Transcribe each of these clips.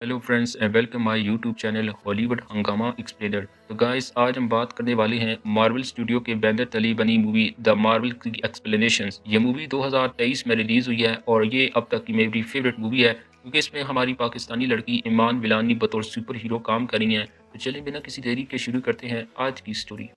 Hello friends and welcome my YouTube channel Hollywood हंगामा explainer. तो guys आज हम बात करने वाले हैं मार्वल स्टूडियो के बैनर तले बनी मूवी द मार्वल की एक्सप्लेनेशंस। ये मूवी 2023 में रिलीज हुई है और ये अब तक की मेरी फेवरेट मूवी है क्योंकि इसमें हमारी पाकिस्तानी लड़की ईमान विलानी बतौर सुपर हीरो काम कर रही हैं। तो चलिए बिना किसी देरी के शुरू करते हैं आज की स्टोरी।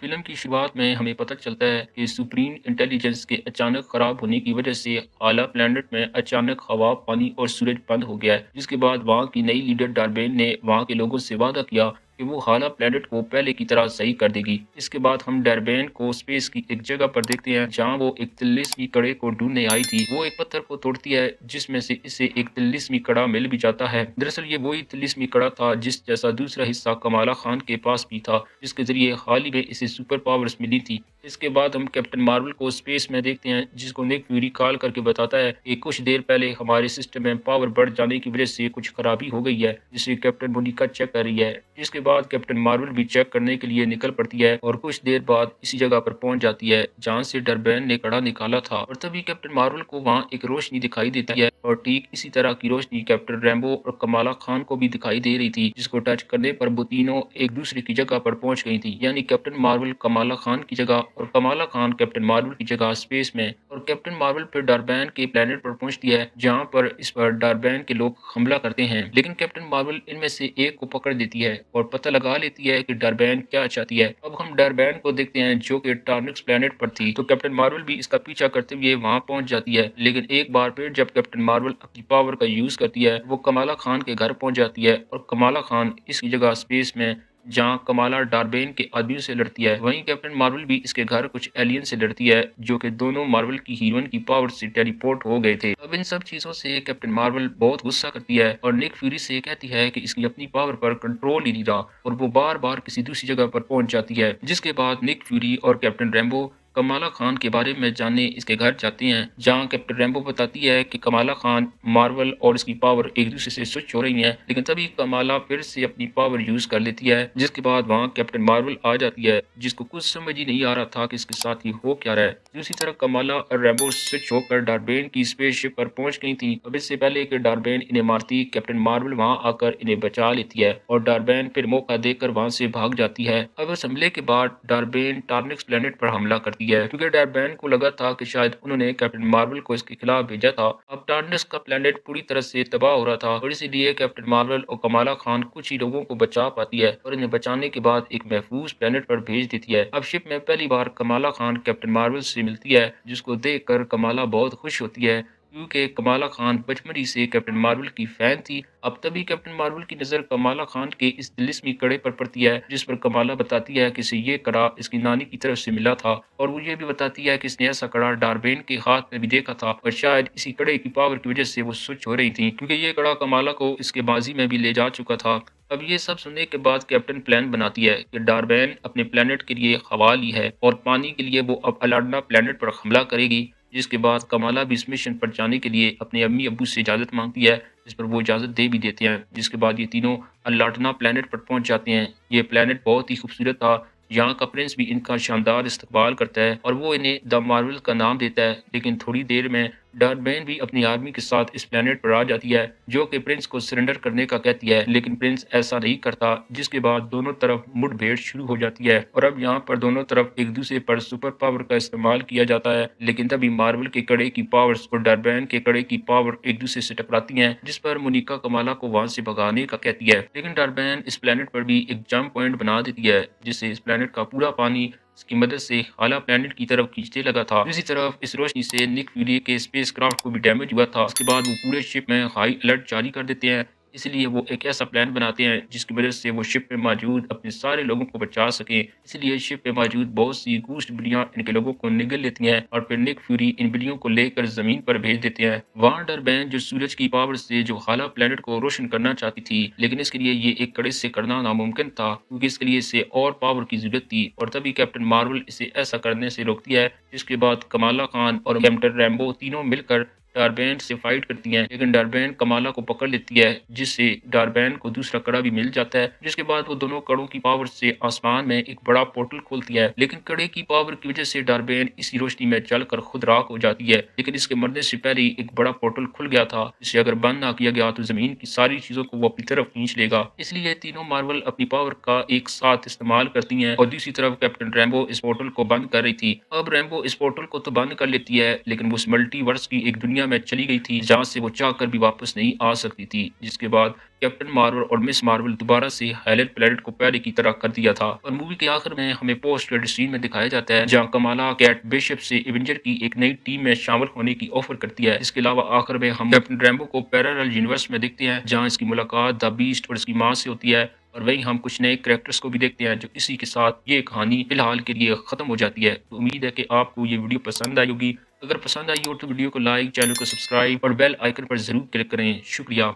फिल्म की शुरुआत में हमें पता चलता है कि सुप्रीम इंटेलिजेंस के अचानक खराब होने की वजह से आला प्लेनेट में अचानक हवा, पानी और सूरज बंद हो गया है। जिसके बाद वहाँ की नई लीडर डार्बेन ने वहाँ के लोगों से वादा किया कि वो हाला प्लेनेट को पहले की तरह सही कर देगी। इसके बाद हम डार्बेन को स्पेस की एक जगह पर देखते हैं जहाँ वो एक तिल्लिसवीं कड़े को ढूंढने आई थी। वो एक पत्थर को तोड़ती है जिसमें से इसे एक तिल्लिसवीं कड़ा मिल भी जाता है। दरअसल ये वही तिल्लिसवीं कड़ा था जिस जैसा दूसरा हिस्सा कमाला खान के पास भी था, जिसके जरिए हाल ही में इसे सुपर पावर्स मिली थी। इसके बाद हम कैप्टन मार्वल को स्पेस में देखते हैं जिसको निक फ्यूरी कॉल करके बताता है कि कुछ देर पहले हमारे सिस्टम में पावर बढ़ जाने की वजह से कुछ खराबी हो गई है, जिसे कैप्टन मोनिका चेक कर रही है। जिसके बाद कैप्टन मार्वल भी चेक करने के लिए निकल पड़ती है और कुछ देर बाद इसी जगह पर पहुंच जाती है जहां से डरबैन ने कड़ा निकाला था। और तभी कैप्टन मार्वल को वहां एक रोशनी दिखाई देती है और ठीक इसी तरह की रोशनी कैप्टन रैम्बो और कमाला खान को भी दिखाई दे रही थी, जिसको टच करने पर वो तीनों एक दूसरे की जगह पर पहुंच गई थी। यानी कैप्टन मार्वल कमाला खान की जगह और कमाला खान कैप्टन मार्वल की जगह स्पेस में। और कैप्टन मार्वल फिर डार्बैन के प्लेनेट पर पहुंचती है जहां पर इस पर डार्बैन के लोग हमला करते हैं, लेकिन कैप्टन मार्वल इनमें से एक को पकड़ देती है और पता लगा लेती है कि डार्बैन क्या चाहती है। अब हम डार्बैन को देखते हैं जो कि टार्निक्स प्लेनेट पर थी। तो कैप्टन मार्वल भी इसका पीछा करते हुए वहां पहुंच जाती है, लेकिन एक बार फिर जब कैप्टन मार्वल अपनी पावर का यूज करती है वो कमाला खान के घर पहुंच जाती है और कमाला खान इसकी जगह स्पेस में जहां कमाला डार्बेन के आदमियों से लड़ती है, वहीं कैप्टन मार्वल भी इसके घर कुछ एलियन से लड़ती है जो कि दोनों मार्वल की हीरोइन की पावर से टेलीपोर्ट हो गए थे। अब इन सब चीजों से कैप्टन मार्वल बहुत गुस्सा करती है और निक फ्यूरी से कहती है कि इसकी अपनी पावर पर कंट्रोल ही नहीं रहा और वो बार बार किसी दूसरी जगह पर पहुंच जाती है। जिसके बाद निक फ्यूरी और कैप्टन रैम्बो कमाला खान के बारे में जानने इसके घर जाते हैं, जहां कैप्टन रैम्बो बताती है कि कमाला खान, मार्वल और इसकी पावर एक दूसरे से स्विच हो रही हैं। लेकिन तभी कमाला फिर से अपनी पावर यूज कर लेती है, जिसके बाद वहां कैप्टन मार्वल आ जाती है जिसको कुछ समझ ही नहीं आ रहा था कि इसके साथ ही हो क्या रहा है। दूसरी तरफ कमाला और रैम्बो स्विच होकर डार्बेन की स्पेसशिप पर पहुंच गई थी। अब इससे पहले कि डार्बेन इन्हें मारती, कैप्टन मार्वल वहां आकर इन्हें बचा लेती है और डार्बेन फिर मौका देकर वहां से भाग जाती है। अब इस हमले के बाद डार्बेन टार्निक्स प्लेनेट पर हमला करती है क्योंकि डार्बेन को लगा था कि शायद उन्होंने कैप्टन मार्वल को इसके खिलाफ भेजा था। अब टार्निक्स का प्लेनेट पूरी तरह से तबाह हो रहा था और इसीलिए कैप्टन मार्वल और कमाला खान कुछ ही लोगों को बचा पाती है और इन्हें बचाने के बाद एक महफूज प्लेनेट पर भेज देती है। अब शिप में पहली बार कमाला खान कैप्टन मार्वल से मिलती है, जिसको देखकर कमाला बहुत खुश होती है क्योंकि कमाला खान बचपन ही से कैप्टन मार्वल की फैन थी। अब तभी कैप्टन मार्वल की नजर कमाला खान के इस तिलिस्मी कड़े पर पड़ती है, जिस पर कमाला बताती है कि इसे ये कड़ा इसकी नानी की तरफ से मिला था और वो ये भी बताती है कि इसने ऐसा कड़ा डार्बेन के हाथ में भी देखा था और शायद इसी कड़े की पावर की वजह से वो स्विच हो रही थी क्योंकि ये कड़ा कमाला को इसके बाजी में भी ले जा चुका था। अब ये सब सुनने के बाद कैप्टन प्लान बनाती है कि डार्बेन अपने प्लेनेट के लिए हवा ली है और पानी के लिए वो अब अलाडना प्लेनेट पर हमला करेगी। जिसके बाद कमाला भी इस मिशन पर जाने के लिए अपने अम्मी अब्बू से इजाज़त मांगती है, जिस पर वो इजाज़त दे भी देते हैं। जिसके बाद ये तीनों अल्लाटना प्लेनेट पर पहुंच जाते हैं। ये प्लेनेट बहुत ही खूबसूरत था। यहाँ का प्रिंस भी इनका शानदार इस्तकबाल करता है और वो इन्हें द मार्वल का नाम देता है। लेकिन थोड़ी देर में डार्बेन भी अपनी आर्मी के साथ इस प्लेनेट पर आ जाती है जो कि प्रिंस को सरेंडर करने का कहती है, लेकिन प्रिंस ऐसा नहीं करता। जिसके बाद दोनों तरफ मुठभेड़ शुरू हो जाती है और अब यहाँ पर दोनों तरफ एक दूसरे पर सुपर पावर का इस्तेमाल किया जाता है। लेकिन तभी मार्वल के कड़े की पावर्स और डार्बेन के कड़े की पावर एक दूसरे से टकराती हैं, जिस पर मोनिका कमाला को वहां से भगाने का कहती है। लेकिन डार्बेन इस प्लेनेट पर भी एक जंप पॉइंट बना देती है जिससे इस प्लेनेट का पूरा पानी इसकी मदद से हाला प्लेनेट की तरफ खींचने लगा था। दूसरी तरफ इस रोशनी से निक फ्यूरी के स्पेसक्राफ्ट को भी डैमेज हुआ था। इसके बाद वो पूरे शिप में हाई अलर्ट जारी कर देते हैं, इसलिए वो एक ऐसा प्लान बनाते हैं जिसकी वजह से वो शिप में मौजूद अपने सारे लोगों को बचा सकें। इसलिए शिप में मौजूद बहुत सी घोस्ट बिल्लियां इनके लोगों को निगल लेती हैं और फिर निक फ्यूरी इन बिल्लियों को लेकर जमीन पर भेज देते हैं। वहां डरबैन जो सूरज की पावर से जो हाला प्लेनेट को रोशन करना चाहती थी, लेकिन इसके लिए ये एक कड़े से करना नामुमकिन था क्योंकि इसके लिए इसे और पावर की जरूरत थी और तभी कैप्टन मार्वल इसे ऐसा करने से रोकती है। जिसके बाद कमाला खान और कैप्टन रैम्बो तीनों मिलकर डार्बेन से फाइट करती हैं, लेकिन डार्बेन कमाला को पकड़ लेती है, जिससे डार्बेन को दूसरा कड़ा भी मिल जाता है। जिसके बाद वो दोनों कड़ों की पावर से आसमान में एक बड़ा पोर्टल खोलती है, लेकिन कड़े की पावर की वजह से डार्बेन इसी रोशनी में जलकर खुद राख हो जाती है। लेकिन इसके मरने से पहले ही एक बड़ा पोर्टल खुल गया था, जिसे अगर बंद ना किया गया तो जमीन की सारी चीजों को वो अपनी तरफ खींच लेगा। इसलिए तीनों मार्वल अपनी पावर का एक साथ इस्तेमाल करती हैं और दूसरी तरफ कैप्टन रैम्बो इस पोर्टल को बंद कर रही थी। अब रैम्बो इस पोर्टल को तो बंद कर लेती है, लेकिन वो उस मल्टीवर्स की एक दुनिया में चली गई थी जहाँ से वो चाहकर भी वापस नहीं आ सकती थी। जिसके बाद कैप्टन मार्वल और मिस मार्वल दोबारा से हाइलाइट प्लेनेट को पहले की तरह कर दिया था। और मूवी के आखिर में हमें पोस्ट क्रेडिट सीन में दिखाया जाता है जहाँ कमाला कैट बिशप से एवेंजर की एक नई टीम में शामिल होने की ऑफर करती है। इसके अलावा आखिर में हम कैप्टन रैम्बो को पैरेलल यूनिवर्स में देखते हैं जहाँ इसकी मुलाकात द बीस्ट और इसकी माँ से होती है। और वहीं हम कुछ नए कैरेक्टर्स को भी देखते हैं, जो इसी के साथ ये कहानी फिलहाल के लिए खत्म हो जाती है। तो उम्मीद है कि आपको ये वीडियो पसंद आई होगी। अगर पसंद आई हो तो वीडियो को लाइक, चैनल को सब्सक्राइब और बेल आइकन पर जरूर क्लिक करें। शुक्रिया।